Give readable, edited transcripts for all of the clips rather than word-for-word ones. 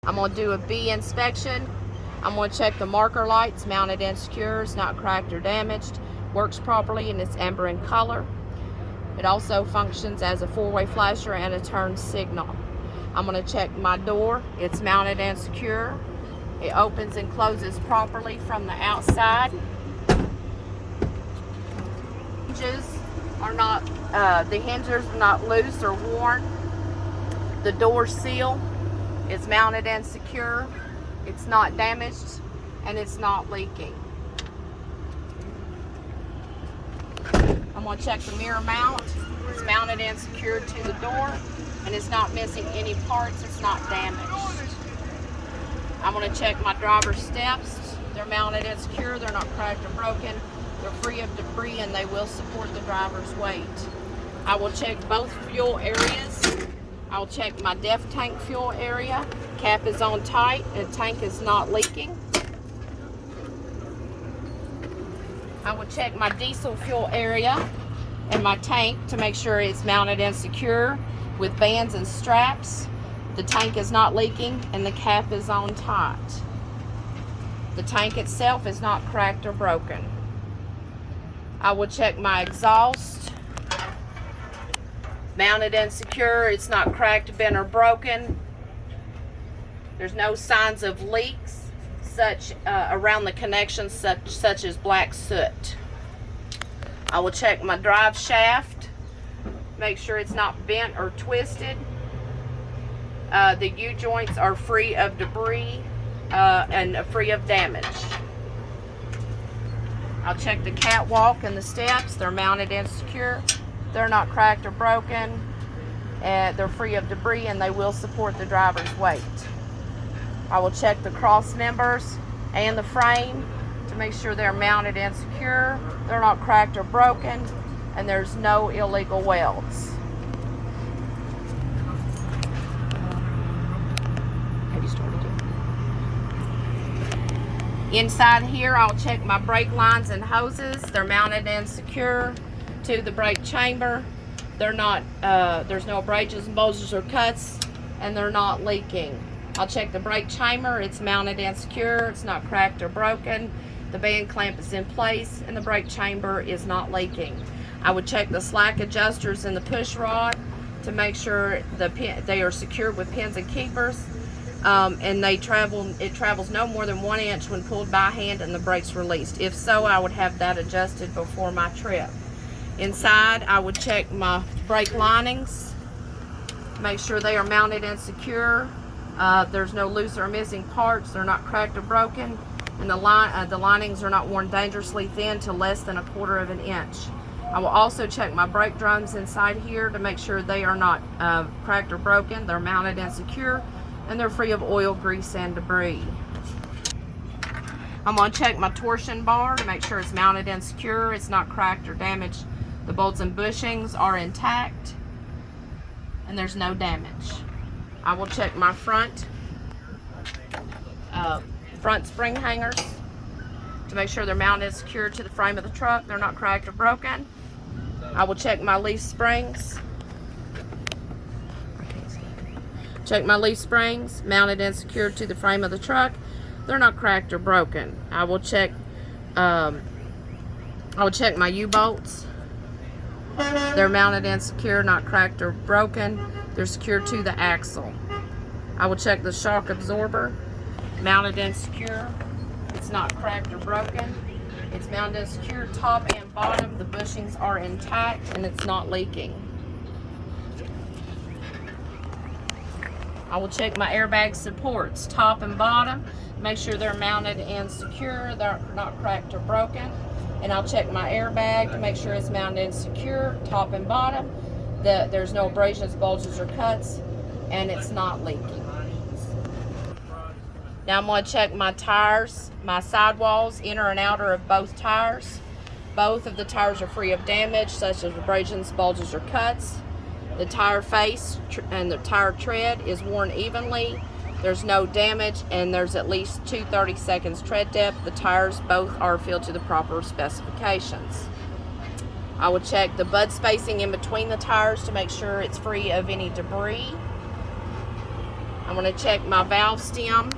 I'm going to do a B inspection. I'm going to check the marker lights, mounted and secure. It's not cracked or damaged. Works properly and it's amber in color. It also functions as a four-way flasher and a turn signal. I'm going to check my door. It's mounted and secure. It opens and closes properly from the outside. The hinges are not loose or worn. The door seal is mounted and secure. It's not damaged and it's not leaking. I'm going to check the mirror mount. It's mounted and secured to the door and it's not missing any parts. It's not damaged. I'm going to check my driver's steps. They're mounted and secure. They're not cracked or broken. They're free of debris and they will support the driver's weight. I will check both fuel areas. I'll check my DEF tank fuel area. Cap is on tight and tank is not leaking. I will check my diesel fuel area and my tank to make sure it's mounted and secure with bands and straps. The tank is not leaking and the cap is on tight. The tank itself is not cracked or broken. I will check my exhaust. Mounted and secure. It's not cracked, bent, or broken. There's no signs of leaks around the connections such as black soot. I will check my drive shaft. Make sure it's not bent or twisted. The U-joints are free of debris and free of damage. I'll check the catwalk and the steps. They're mounted and secure. They're not cracked or broken. They're free of debris and they will support the driver's weight. I will check the cross members and the frame to make sure they're mounted and secure. They're not cracked or broken and there's no illegal welds. Have you started yet? Inside here, I'll check my brake lines and hoses. They're mounted and secure to the brake chamber. They're not, there's no abrasions, bulges, or cuts, and they're not leaking. I'll check the brake chamber. It's mounted and secure. It's not cracked or broken. The band clamp is in place, and the brake chamber is not leaking. I would check the slack adjusters and the push rod to make sure they are secured with pins and keepers. And it travels no more than 1 inch when pulled by hand and the brakes released. If so, I would have that adjusted before my trip. Inside, I would check my brake linings, make sure they are mounted and secure. There's no loose or missing parts. They're not cracked or broken, and the linings are not worn dangerously thin to less than 1/4 inch. I will also check my brake drums inside here to make sure they are not cracked or broken. They're mounted and secure, and they're free of oil, grease, and debris. I'm going to check my torsion bar to make sure it's mounted and secure. It's not cracked or damaged. The bolts and bushings are intact, and there's no damage. I will check my front spring hangers to make sure they're mounted and secure to the frame of the truck. They're not cracked or broken. I will check my leaf springs. Check my leaf springs, mounted and secured to the frame of the truck. They're not cracked or broken. I will check my U-bolts. They're mounted and secure, not cracked or broken. They're secured to the axle. I will check the shock absorber, mounted and secure. It's not cracked or broken. It's mounted and secure, top and bottom. The bushings are intact and it's not leaking. I will check my airbag supports, top and bottom. Make sure they're mounted and secure. They're not cracked or broken. And I'll check my airbag to make sure it's mounted and secure, top and bottom. There's no abrasions, bulges, or cuts, and it's not leaking. Now I'm going to check my tires, my sidewalls, inner and outer of both tires. Both of the tires are free of damage, such as abrasions, bulges, or cuts. The tire face and the tire tread is worn evenly. There's no damage, and there's at least 2 seconds tread depth. The tires both are filled to the proper specifications. I will check the bud spacing in between the tires to make sure it's free of any debris. I'm going to check my valve stem,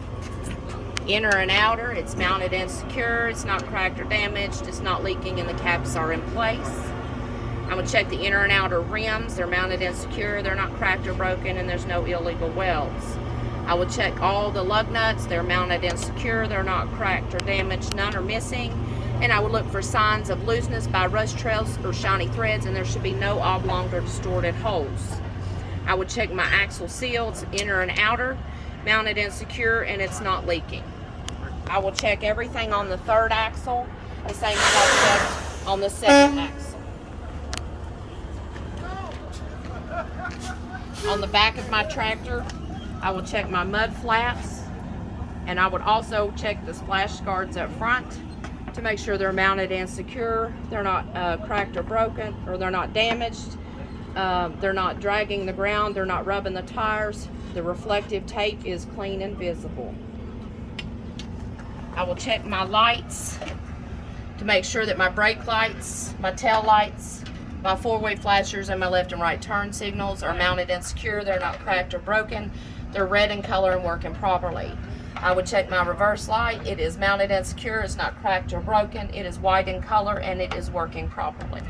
inner and outer. It's mounted and secure. It's not cracked or damaged. It's not leaking and the caps are in place. I'm going to check the inner and outer rims. They're mounted and secure. They're not cracked or broken, and there's no illegal welds. I will check all the lug nuts. They're mounted and secure. They're not cracked or damaged. None are missing. And I will look for signs of looseness by rust trails or shiny threads, and there should be no oblong or distorted holes. I would check my axle seal. It's inner and outer, mounted and secure, and it's not leaking. I will check everything on the third axle, the same as I checked on the second axle. On the back of my tractor, I will check my mud flaps, and I would also check the splash guards up front to make sure they're mounted and secure. They're not cracked or broken, or they're not damaged. They're not dragging the ground. They're not rubbing the tires. The reflective tape is clean and visible. I will check my lights to make sure that my brake lights, my tail lights, my four-way flashers, and my left and right turn signals are mounted and secure. They're not cracked or broken. They're red in color and working properly. I would check my reverse light. It is mounted and secure. It's not cracked or broken. It is white in color and it is working properly.